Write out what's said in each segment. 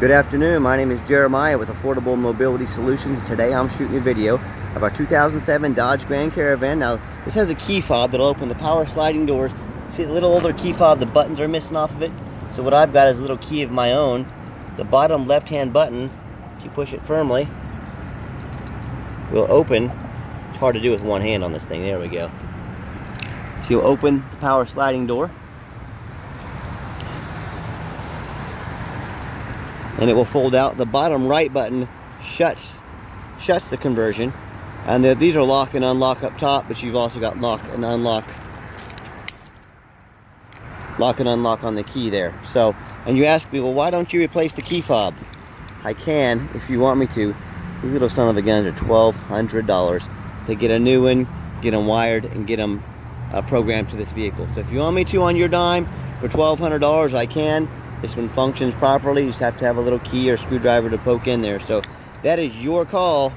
Good afternoon, my name is Jeremiah with Affordable Mobility Solutions. Today I'm shooting a video of our 2007 Dodge Grand Caravan. Now this has a key fob that'll open the power sliding doors. You see the little older key fob, the buttons are missing off of it. So what I've got is a little key of my own. The bottom left hand button, if you push it firmly, will open. It's hard to do with one hand on this thing, there we go. So you'll open the power sliding door. And it will fold out. The bottom right button shuts the conversion, and these are lock and unlock up top, but you've also got lock and unlock on the key there. So, and you ask me, well, why don't you replace the key fob? I can if you want me to. These little son of a guns are $1,200 to get a new one, get them wired, and get them programmed to this vehicle. So if you want me to on your dime for $1,200, I can. This one functions properly. You just have to have a little key or screwdriver to poke in there. So that is your call,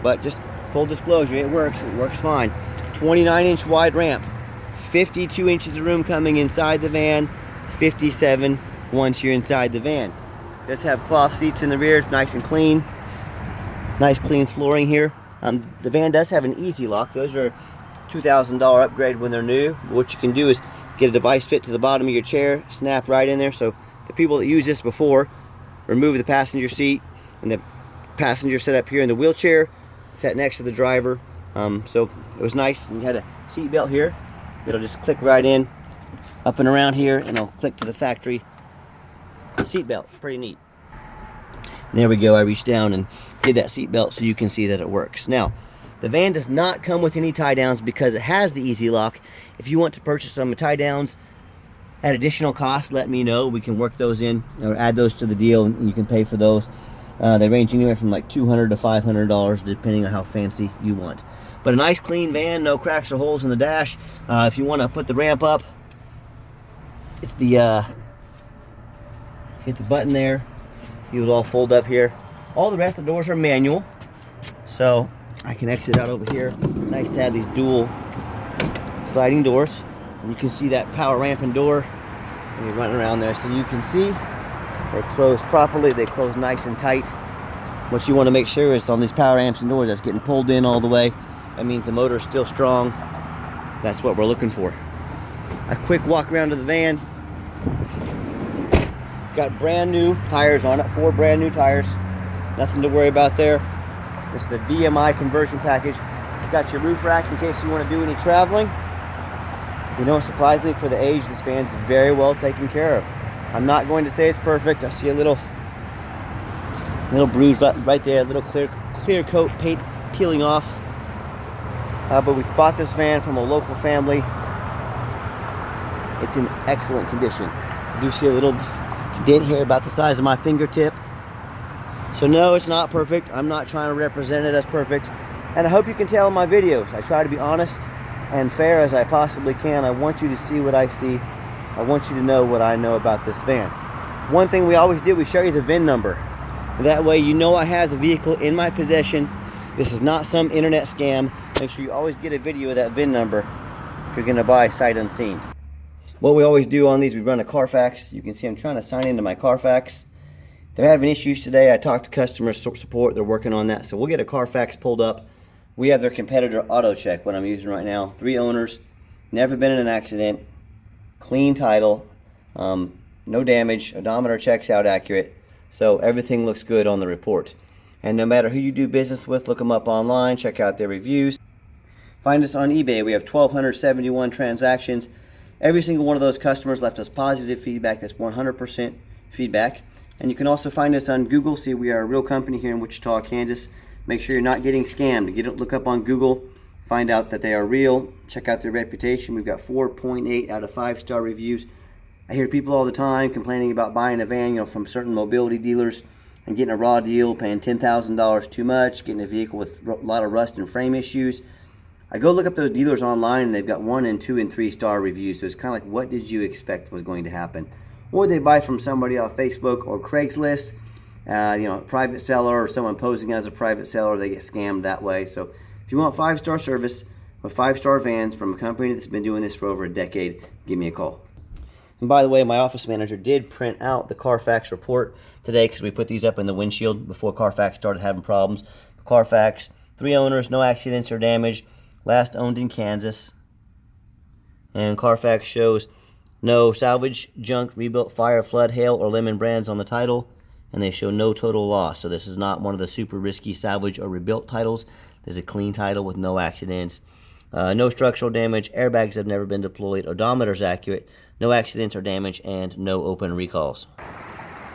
but just full disclosure, it works fine. 29-inch wide ramp, 52 inches of room coming inside the van, 57 once you're inside the van. It does have cloth seats in the rear, it's nice and clean. Nice clean flooring here. The van does have an easy lock. Those are $2,000 upgrade when they're new. What you can do is get a device fit to the bottom of your chair, snap right in there. So the people that use this before, remove the passenger seat, and the passenger set up here in the wheelchair, sat next to the driver. So it was nice. And you had a seat belt here. It'll just click right in, up and around here, and it'll click to the factory seat belt. Pretty neat. And there we go. I reached down and did that seat belt so you can see that it works. Now, the van does not come with any tie downs because it has the easy lock. If you want to purchase some tie downs at additional cost, let me know. We can work those in or add those to the deal, and you can pay for those. They range anywhere from like $200 to $500 depending on how fancy you want. But a nice clean van, no cracks or holes in the dash. If you want to put the ramp up, it's the hit the button there. See, it'll all fold up here. All the rest of the doors are manual, so I can exit out over here. Nice to have these dual sliding doors. And you can see that power ramp and door when you're running around there. So you can see they close properly. They close nice and tight. What you want to make sure is on these power ramps and doors, that's getting pulled in all the way. That means the motor is still strong. That's what we're looking for. A quick walk around to the van. It's got brand new tires on it, 4 brand new tires. Nothing to worry about there. This is the VMI conversion package. It's got your roof rack in case you want to do any traveling. You know, surprisingly for the age, this van's very well taken care of. I'm not going to say it's perfect. I see a little bruise right there, a little clear coat paint peeling off. But we bought this van from a local family. It's in excellent condition. I do see a little dent here about the size of my fingertip. So no, it's not perfect. I'm not trying to represent it as perfect. And I hope you can tell in my videos, I try to be honest and fair as I possibly can. I want you to see what I see. I want you to know what I know about this van. One thing we always do, we show you the VIN number. That way you know I have the vehicle in my possession. This is not some internet scam. Make sure you always get a video of that VIN number if you're gonna buy sight unseen. What we always do on these, we run a Carfax. You can see I'm trying to sign into my Carfax. They're having issues today. I talked to customer support. They're working on that. So we'll get a Carfax pulled up. We have their competitor auto check, what I'm using right now. 3 owners, never been in an accident, clean title, no damage, odometer checks out accurate. So everything looks good on the report. And no matter who you do business with, look them up online, check out their reviews. Find us on eBay. We have 1,271 transactions. Every single one of those customers left us positive feedback. That's 100% feedback. And you can also find us on Google. See, we are a real company here in Wichita, Kansas. Make sure you're not getting scammed. Look up on Google, find out that they are real, check out their reputation. We've got 4.8 out of 5-star reviews. I hear people all the time complaining about buying a van, from certain mobility dealers and getting a raw deal, paying $10,000 too much, getting a vehicle with a lot of rust and frame issues. I go look up those dealers online, and they've got 1 and 2 and 3-star reviews. So it's kind of like, what did you expect was going to happen? Or they buy from somebody off Facebook or Craigslist, a private seller or someone posing as a private seller. They get scammed that way. So if you want 5-star service with 5-star vans from a company that's been doing this for over a decade, give me a call. And by the way, my office manager did print out the Carfax report today because we put these up in the windshield before Carfax started having problems. Carfax, 3 owners, no accidents or damage, last owned in Kansas. And Carfax shows no salvage, junk, rebuilt, fire, flood, hail, or lemon brands on the title. And they show no total loss. So this is not one of the super risky salvage or rebuilt titles. This is a clean title with no accidents. No structural damage, airbags have never been deployed, odometer's accurate, no accidents or damage, and no open recalls.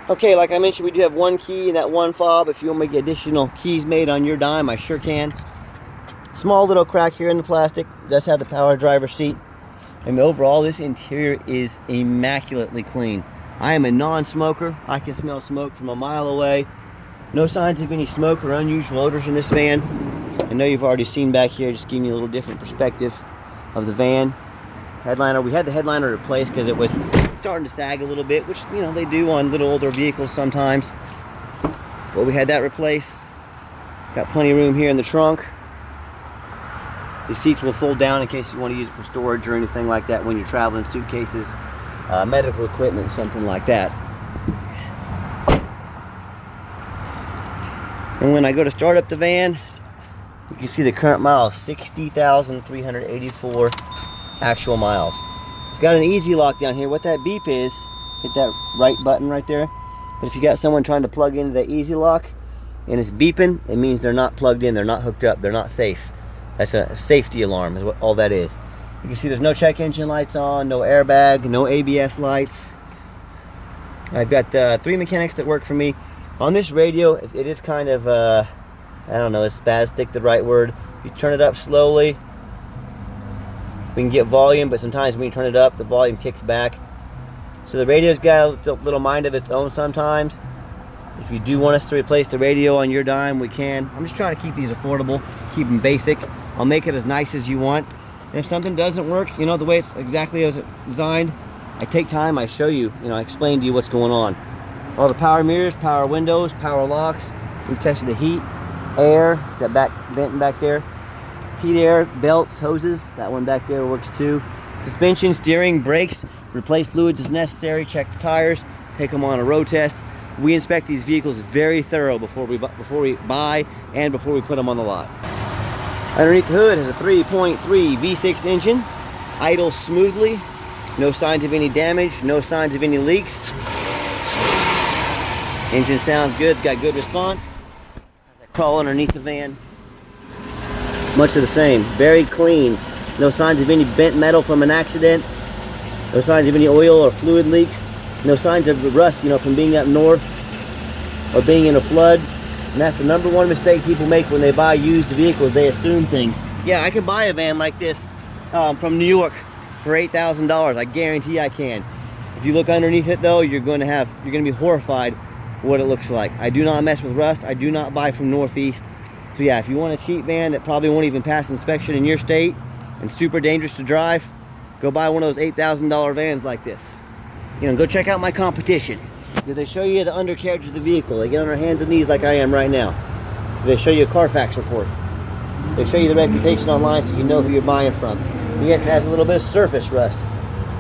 Okay, like I mentioned, we do have 1 key and that 1 fob. If you want me to get additional keys made on your dime, I sure can. Small little crack here in the plastic. It does have the power driver seat. And overall, this interior is immaculately clean. I am a non-smoker. I can smell smoke from a mile away. No signs of any smoke or unusual odors in this van. I know you've already seen back here, just giving you a little different perspective of the van. Headliner, we had the headliner replaced because it was starting to sag a little bit, which, you know, they do on little older vehicles sometimes. But we had that replaced. Got plenty of room here in the trunk. The seats will fold down in case you want to use it for storage or anything like that when you're traveling, suitcases, medical equipment, something like that. And when I go to start up the van, you can see the current miles, 60,384 actual miles. It's got an easy lock down here. What that beep is, hit that right button right there. But if you got someone trying to plug into that easy lock and it's beeping, it means they're not plugged in, they're not hooked up, they're not safe. That's a safety alarm is what all that is. You can see there's no check engine lights on, no airbag, no ABS lights. I've got 3 mechanics that work for me. On this radio, it is kind of, I don't know, is spastic the right word? You turn it up slowly, we can get volume, but sometimes when you turn it up, the volume kicks back. So the radio's got a little mind of its own sometimes. If you do want us to replace the radio on your dime, we can. I'm just trying to keep these affordable, keep them basic. I'll make it as nice as you want. And if something doesn't work, you know, the way it's exactly as it's designed, I take time, I show you, I explain to you what's going on. All the power mirrors, power windows, power locks. We've tested the heat, air, is that back venting back there? Heat, air, belts, hoses, that one back there works too. Suspension, steering, brakes, replace fluids as necessary, check the tires, take them on a road test. We inspect these vehicles very thorough before we buy and before we put them on the lot. Underneath the hood is a 3.3 V6 engine, idles smoothly, no signs of any damage, no signs of any leaks. Engine sounds good, it's got good response. As I crawl underneath the van, much of the same, very clean. No signs of any bent metal from an accident, no signs of any oil or fluid leaks, no signs of rust, from being up north or being in a flood. And that's the #1 mistake people make when they buy used vehicles. They assume things. Yeah, I can buy a van like this from New York for $8,000. I guarantee I can. If you look underneath it though, you're going to be horrified what it looks like. I do not mess with rust. I do not buy from Northeast. So yeah, if you want a cheap van that probably won't even pass inspection in your state and super dangerous to drive, go buy one of those $8,000 vans like this. Go check out my competition. Do they show you the undercarriage of the vehicle? They get on their hands and knees like I am right now. Do they show you a Carfax report? They show you the reputation online so you know who you're buying from. Yes, it has a little bit of surface rust.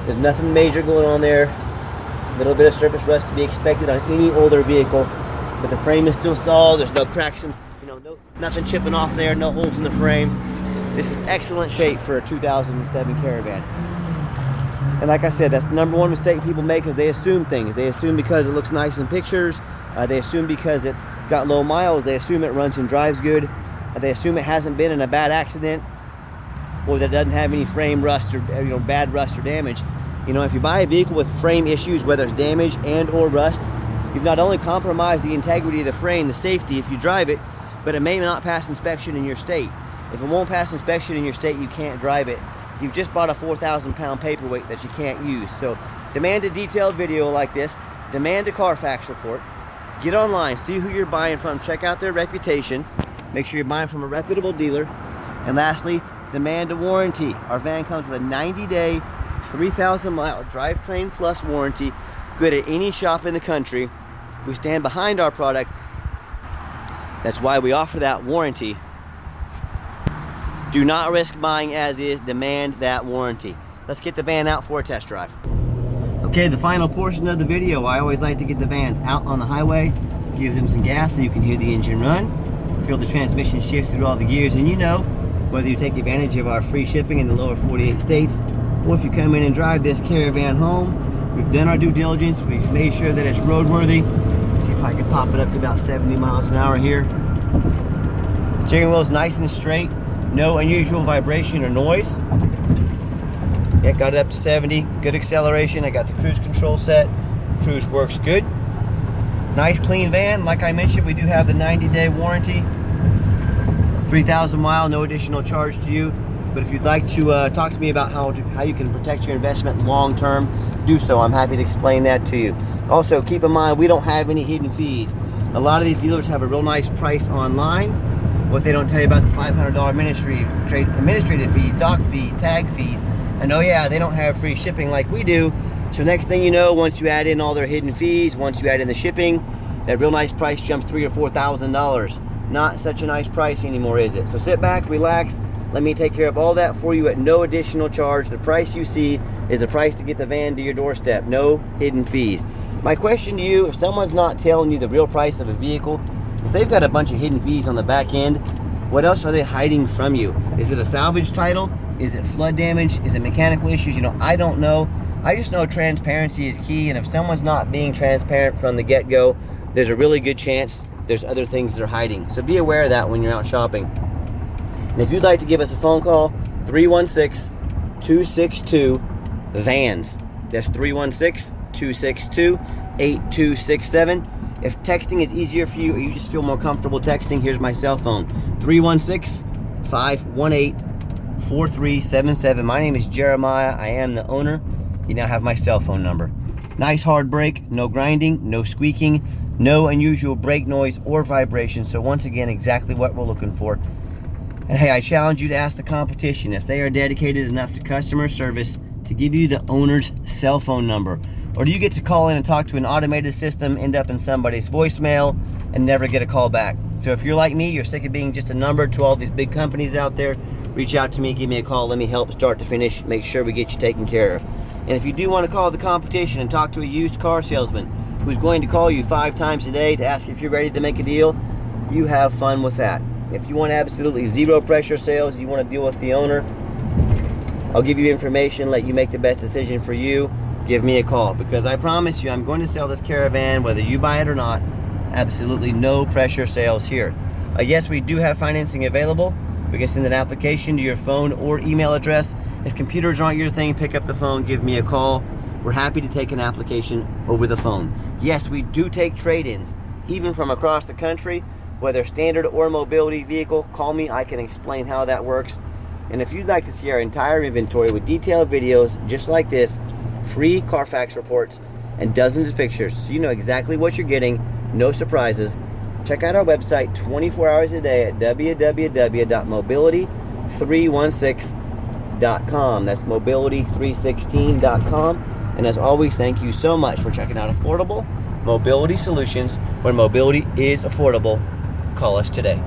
There's nothing major going on there. A little bit of surface rust to be expected on any older vehicle, but the frame is still solid. There's no cracks and nothing chipping off there, no holes in the frame. This is excellent shape for a 2007 Caravan. And like I said, that's the #1 mistake people make, is they assume things. They assume because it looks nice in pictures, they assume because it got low miles, they assume it runs and drives good, they assume it hasn't been in a bad accident, or that it doesn't have any frame rust or bad rust or damage. If you buy a vehicle with frame issues, whether it's damage and or rust, you've not only compromised the integrity of the frame, the safety if you drive it, but it may not pass inspection in your state. If it won't pass inspection in your state, you can't drive it. You've just bought a 4,000-pound paperweight that you can't use. So demand a detailed video like this, demand a Carfax report, get online, see who you're buying from, check out their reputation, make sure you're buying from a reputable dealer, and lastly, demand a warranty. Our van comes with a 90-day, 3,000-mile drivetrain plus warranty, good at any shop in the country. We stand behind our product. That's why we offer that warranty. Do not risk buying as is, demand that warranty. Let's get the van out for a test drive. Okay, the final portion of the video, I always like to get the vans out on the highway, give them some gas so you can hear the engine run, feel the transmission shift through all the gears, and you know, whether you take advantage of our free shipping in the lower 48 states, or if you come in and drive this Caravan home, we've done our due diligence, we've made sure that it's roadworthy. See if I can pop it up to about 70 miles an hour here. Steering wheel's nice and straight, no unusual vibration or noise. Yeah, got it up to 70, good acceleration. I got the cruise control set, cruise works good. Nice clean van, like I mentioned, we do have the 90-day warranty. 3,000 mile, no additional charge to you. But if you'd like to talk to me about how you can protect your investment long term, do so. I'm happy to explain that to you. Also, keep in mind, we don't have any hidden fees. A lot of these dealers have a real nice price online. What they don't tell you about is the $500 administrative fees, dock fees, tag fees. And oh yeah, they don't have free shipping like we do. So next thing you know, once you add in all their hidden fees, once you add in the shipping, that real nice price jumps $3,000 or $4,000. Not such a nice price anymore, is it? So sit back, relax, let me take care of all that for you at no additional charge. The price you see is the price to get the van to your doorstep, no hidden fees. My question to you, if someone's not telling you the real price of a vehicle, if they've got a bunch of hidden fees on the back end, what else are they hiding from you? Is it a salvage title? Is it flood damage? Is it mechanical issues? You know, I don't know. I just know transparency is key, and if someone's not being transparent from the get-go, there's a really good chance there's other things they're hiding. So be aware of that when you're out shopping. And if you'd like to give us a phone call, 316-262-VANS. That's 316-262-8267. If texting is easier for you or you just feel more comfortable texting, here's my cell phone, 316-518-4377. My name is Jeremiah. I am the owner. You now have my cell phone number. Nice hard brake, no grinding, no squeaking, no unusual brake noise or vibration. So once again, exactly what we're looking for. And hey, I challenge you to ask the competition if they are dedicated enough to customer service to give you the owner's cell phone number. Or do you get to call in and talk to an automated system, end up in somebody's voicemail, and never get a call back? So if you're like me, you're sick of being just a number to all these big companies out there, reach out to me, give me a call, let me help start to finish, make sure we get you taken care of. And if you do want to call the competition and talk to a used car salesman who's going to call you 5 times a day to ask if you're ready to make a deal, you have fun with that. If you want absolutely zero pressure sales, you want to deal with the owner, I'll give you information, let you make the best decision for you. Give me a call, because I promise you I'm going to sell this Caravan whether you buy it or not. Absolutely no pressure sales here. Yes, we do have financing available. We can send an application to your phone or email address. If computers aren't your thing, pick up the phone, give me a call. We're happy to take an application over the phone. Yes, we do take trade-ins, even from across the country, whether standard or mobility vehicle. Call me, I can explain how that works. And if you'd like to see our entire inventory with detailed videos just like this, free Carfax reports, and dozens of pictures, so you know exactly what you're getting, no surprises, check out our website 24 hours a day at www.mobility316.com. That's mobility316.com. And as always, thank you so much for checking out affordable mobility solutions, where mobility is affordable. Call us today.